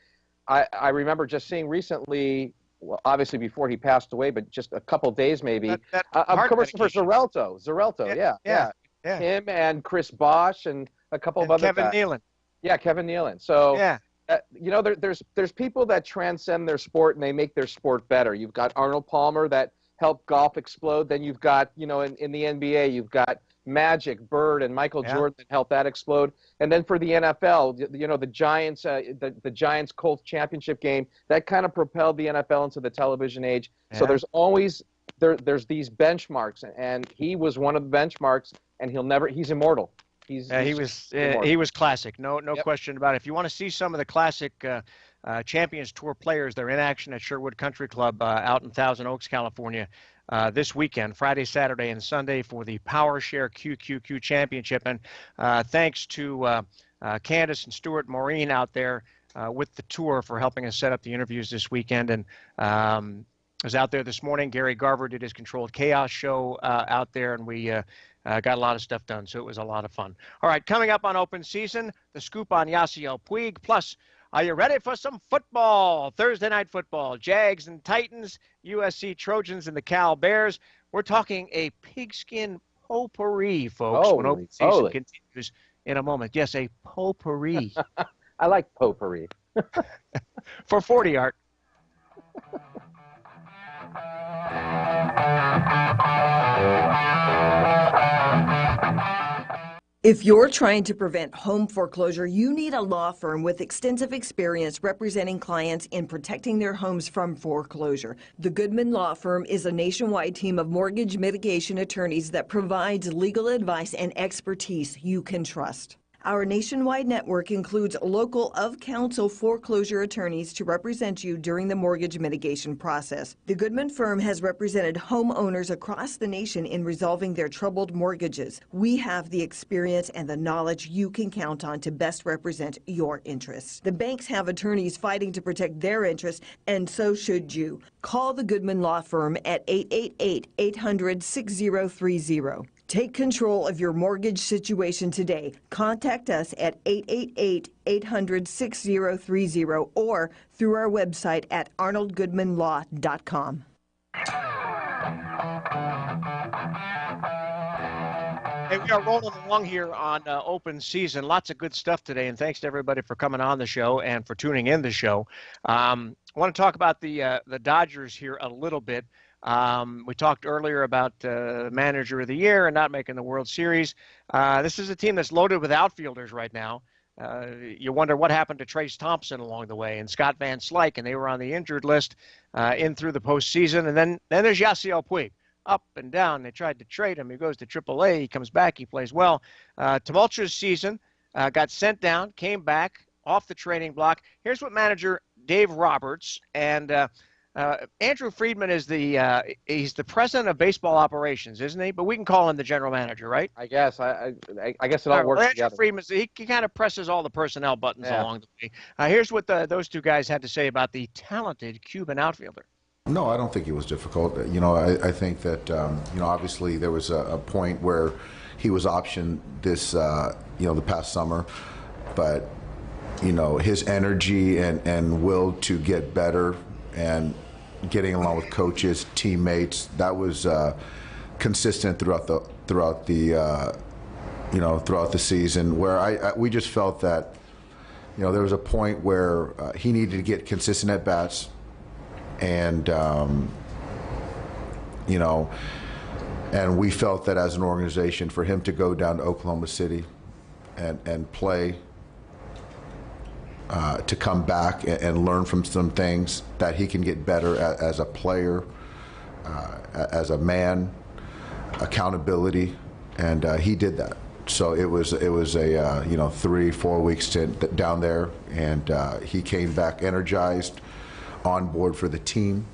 I remember just seeing recently, well, obviously before he passed away, but just a couple days maybe, a commercial for Xarelto. Yeah. Him and Chris Bosch and a couple of other Kevin guys. Nealon. Yeah, Kevin Nealon. So yeah. There's people that transcend their sport and they make their sport better. You've got Arnold Palmer that helped golf explode. Then you've got, in the NBA, you've got Magic, Bird, and Michael Jordan that helped that explode. And then for the NFL, the Giants, the Giants Colts championship game, that kind of propelled the NFL into the television age. Yeah. So there's always there's these benchmarks, and he was one of the benchmarks, and he's immortal. He was classic, no question about it. If you want to see some of the classic Champions Tour players, they're in action at Sherwood Country Club out in Thousand Oaks, California, this weekend, Friday, Saturday, and Sunday, for the PowerShare QQQ Championship. And thanks to Candace and Stuart Maureen out there with the tour for helping us set up the interviews this weekend. And I was out there this morning. Gary Garver did his Controlled Chaos show out there, and we got a lot of stuff done, so it was a lot of fun. All right, coming up on Open Season, the scoop on Yasiel Puig. Plus, are you ready for some football? Thursday night football. Jags and Titans, USC Trojans and the Cal Bears. We're talking a pigskin potpourri, folks, when Open Season continues in a moment. Yes, a potpourri. I like potpourri. For 40, Art. If you're trying to prevent home foreclosure, you need a law firm with extensive experience representing clients in protecting their homes from foreclosure. The Goodman Law Firm is a nationwide team of mortgage mitigation attorneys that provides legal advice and expertise you can trust. Our nationwide network includes local of-counsel foreclosure attorneys to represent you during the mortgage mitigation process. The Goodman firm has represented homeowners across the nation in resolving their troubled mortgages. We have the experience and the knowledge you can count on to best represent your interests. The banks have attorneys fighting to protect their interests, and so should you. Call the Goodman Law Firm at 888-800-6030. Take control of your mortgage situation today. Contact us at 888-800-6030 or through our website at arnoldgoodmanlaw.com. Hey, we are rolling along here on open season. Lots of good stuff today, and thanks to everybody for coming on the show and for tuning in the show. I want to talk about the Dodgers here a little bit. We talked earlier about manager of the year and not making the World Series. This is a team that's loaded with outfielders right now. You wonder what happened to Trace Thompson along the way and Scott Van Slyke, and they were on the injured list in through the postseason. And then there's Yasiel Puig. Up and down. They tried to trade him. He goes to AAA. He comes back. He plays well. Tumultuous season. Got sent down. Came back off the trading block. Here's what manager Dave Roberts and Andrew Friedman is he's the president of baseball operations, isn't he? But we can call him the general manager, right? I guess. I guess it all works Andrew together. Friedman, he kind of presses all the personnel buttons along the way. Here's what those two guys had to say about the talented Cuban outfielder. No, I don't think it was difficult. I think that, obviously there was a point where he was optioned this, the past summer, but, his energy and will to get better and getting along with coaches, teammates, that was consistent throughout the season, where we just felt that, there was a point where he needed to get consistent at bats. And, and we felt that as an organization, for him to go down to Oklahoma City and play, to come back and learn from some things, that he can get better as a player, as a man, accountability, and he did that. So it was a 3-4 week stint down there, and he came back energized, on board for the team,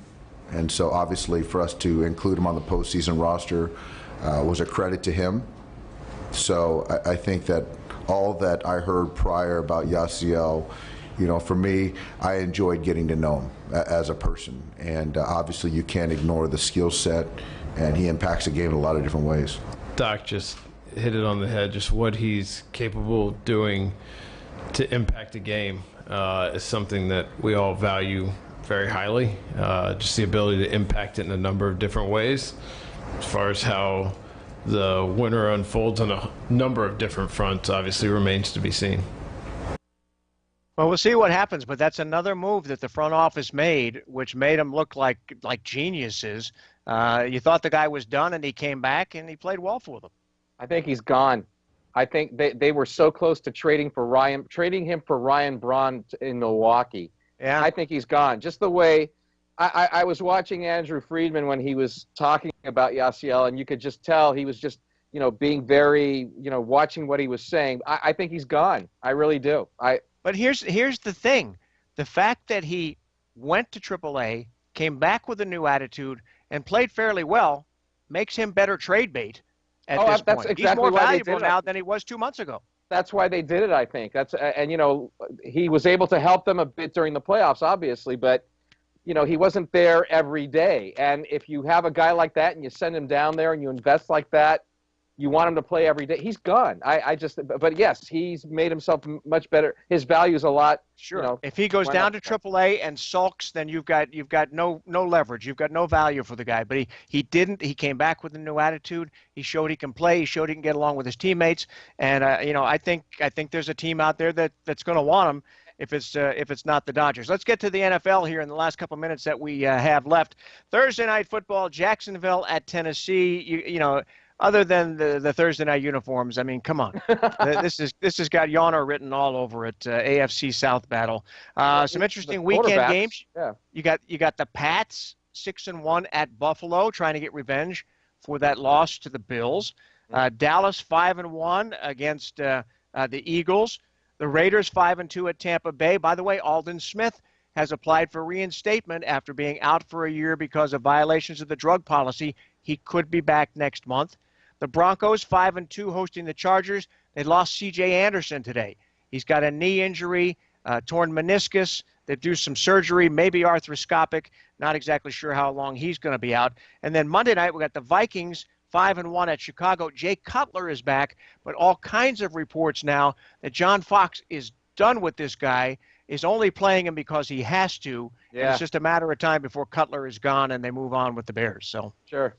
and so obviously for us to include him on the postseason roster was a credit to him. So I think that all that I heard prior about Yasiel, for me, I enjoyed getting to know him as a person, and obviously you can't ignore the skill set, and he impacts the game in a lot of different ways. Doc just hit it on the head. Just what he's capable of doing to impact a game is something that we all value very highly. Just the ability to impact it in a number of different ways. As far as how the winter unfolds on a number of different fronts, obviously remains to be seen. Well, we'll see what happens, but that's another move that the front office made, which made them look like geniuses. You thought the guy was done, and he came back, and he played well for them. I think he's gone. I think they were so close to trading him for Ryan Braun in Milwaukee. Yeah, I think he's gone. Just the way I was watching Andrew Friedman when he was talking about Yasiel, and you could just tell he was just, being very, watching what he was saying. I think he's gone. I really do. But here's the thing. The fact that he went to AAA, came back with a new attitude, and played fairly well makes him better trade bait at this that's point. Exactly he's more why valuable now than he was 2 months ago. That's why they did it, I think. And he was able to help them a bit during the playoffs, obviously, but he wasn't there every day. And if you have a guy like that and you send him down there and you invest like that, you want him to play every day. He's gone. But yes, he's made himself much better. His value is a lot. Sure. If he goes down to AAA and sulks, then you've got no leverage. You've got no value for the guy. But he didn't. He came back with a new attitude. He showed he can play. He showed he can get along with his teammates. And I think there's a team out there that's going to want him. if it's not the Dodgers. Let's get to the NFL here in the last couple minutes that we have left. Thursday night football, Jacksonville at Tennessee. You know, other than the Thursday night uniforms, I mean, come on. This has got Yawner written all over it. AFC South battle. Some interesting weekend games. Yeah. You got the Pats 6-1 at Buffalo, trying to get revenge for that loss to the Bills. Dallas 5-1 against the Eagles. The Raiders 5-2 at Tampa Bay. By the way, Aldon Smith has applied for reinstatement after being out for a year because of violations of the drug policy. He could be back next month. The Broncos 5-2 hosting the Chargers. They lost C.J. Anderson today. He's got a knee injury, torn meniscus. They do some surgery, maybe arthroscopic. Not exactly sure how long he's going to be out. And then Monday night we got the Vikings 5-1 at Chicago. Jay Cutler is back, but all kinds of reports now that John Fox is done with this guy, is only playing him because he has to. Yeah. And it's just a matter of time before Cutler is gone and they move on with the Bears. So sure.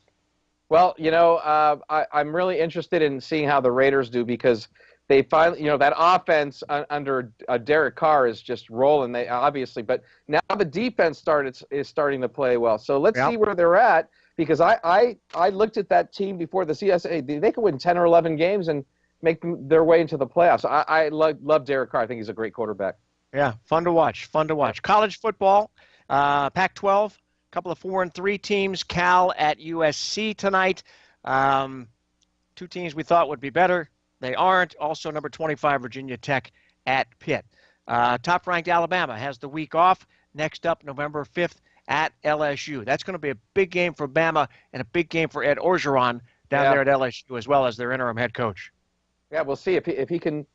Well, you know, I'm really interested in seeing how the Raiders do because they finally, you know, that offense under Derek Carr is just rolling. They obviously, but now the defense is starting to play well. So let's see where they're at because I looked at that team before the CSA. They could win 10 or 11 games and make their way into the playoffs. I love Derek Carr. I think he's a great quarterback. Yeah, fun to watch. Fun to watch. College football, Pac-12. A couple of 4-3 teams. Cal at USC tonight. Two teams we thought would be better. They aren't. Also, number 25, Virginia Tech at Pitt. Top-ranked Alabama has the week off. Next up, November 5th at LSU. That's going to be a big game for Bama and a big game for Ed Orgeron down there at LSU as well as their interim head coach. Yeah, we'll see if he can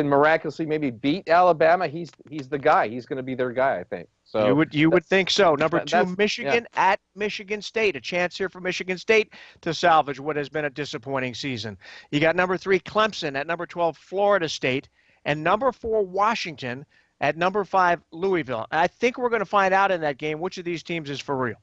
miraculously maybe beat Alabama. He's the guy. He's going to be their guy, I think. So you would think so. Number 2, Michigan at Michigan State. A chance here for Michigan State to salvage what has been a disappointing season. You got number 3, Clemson at number 12, Florida State, and number 4, Washington at number 5, Louisville. And I think we're going to find out in that game which of these teams is for real.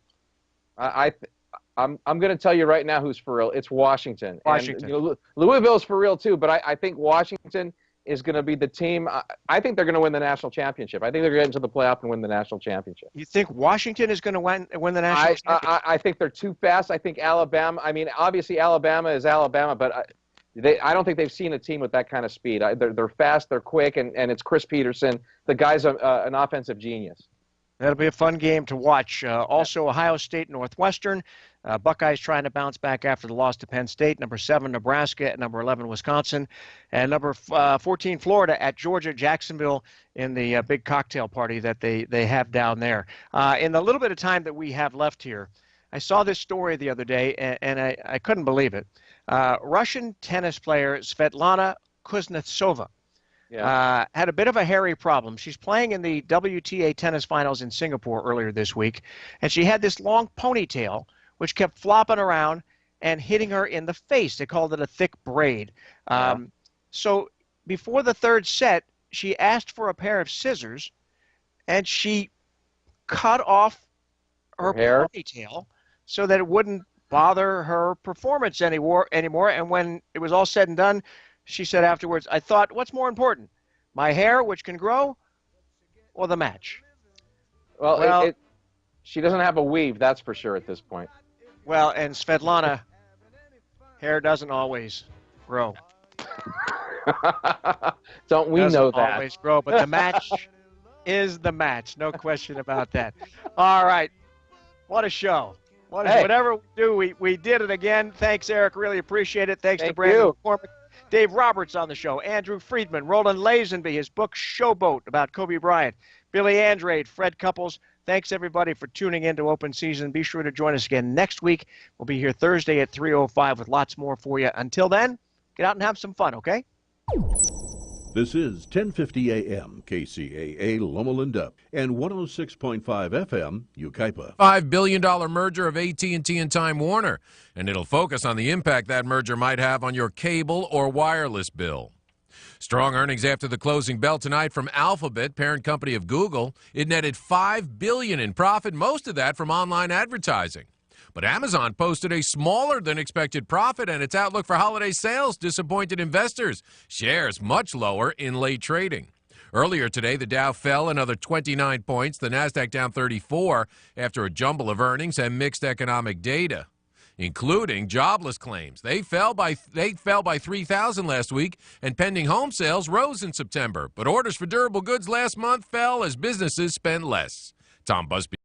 I'm going to tell you right now who's for real. It's Washington. Washington. And, you know, Louisville's for real too, but I think Washington is going to be the team. I think they're going to win the national championship. I think they're going to get into the playoff and win the national championship. You think Washington is going to win the national championship? I think they're too fast. I think Alabama. I mean, obviously Alabama is Alabama, but I don't think they've seen a team with that kind of speed. They're fast, they're quick, and it's Chris Peterson. The guy's an offensive genius. That'll be a fun game to watch. Also, Ohio State, Northwestern. Buckeyes trying to bounce back after the loss to Penn State. Number 7, Nebraska. At number 11, Wisconsin. And number 14, Florida at Georgia, Jacksonville in the big cocktail party that they have down there. In the little bit of time that we have left here, I saw this story the other day, and I couldn't believe it. Russian tennis player Svetlana Kuznetsova had a bit of a hairy problem. She's playing in the WTA tennis finals in Singapore earlier this week, and she had this long ponytail which kept flopping around and hitting her in the face. They called it a thick braid. So before the third set, she asked for a pair of scissors, and she cut off her ponytail so that it wouldn't bother her performance anymore. And when it was all said and done, she said afterwards, I thought, what's more important, my hair, which can grow, or the match? Well she doesn't have a weave, that's for sure at this point. Well, and Svetlana, hair doesn't always grow. Don't we know that? Doesn't always grow, but the match is the match. No question about that. All right. What a show. Whatever we do, we did it again. Thanks, Eric. Really appreciate it. Thanks to Brandon McCormick. Dave Roberts on the show. Andrew Friedman. Roland Lazenby. His book, Showboat, about Kobe Bryant. Billy Andrade. Fred Couples. Thanks, everybody, for tuning in to Open Season. Be sure to join us again next week. We'll be here Thursday at 3:05 with lots more for you. Until then, get out and have some fun, okay? This is 1050 AM KCAA Loma Linda and 106.5 FM Yucaipa. $5 billion merger of AT&T and Time Warner, and it'll focus on the impact that merger might have on your cable or wireless bill. Strong earnings after the closing bell tonight from Alphabet, parent company of Google. It netted $5 billion in profit, most of that from online advertising. But Amazon posted a smaller than expected profit, and its outlook for holiday sales disappointed investors. Shares much lower in late trading. Earlier today, the Dow fell another 29 points. The Nasdaq down 34 after a jumble of earnings and mixed economic data, including jobless claims. They fell by 3,000 last week, and pending home sales rose in September. But orders for durable goods last month fell as businesses spent less. Tom Busby.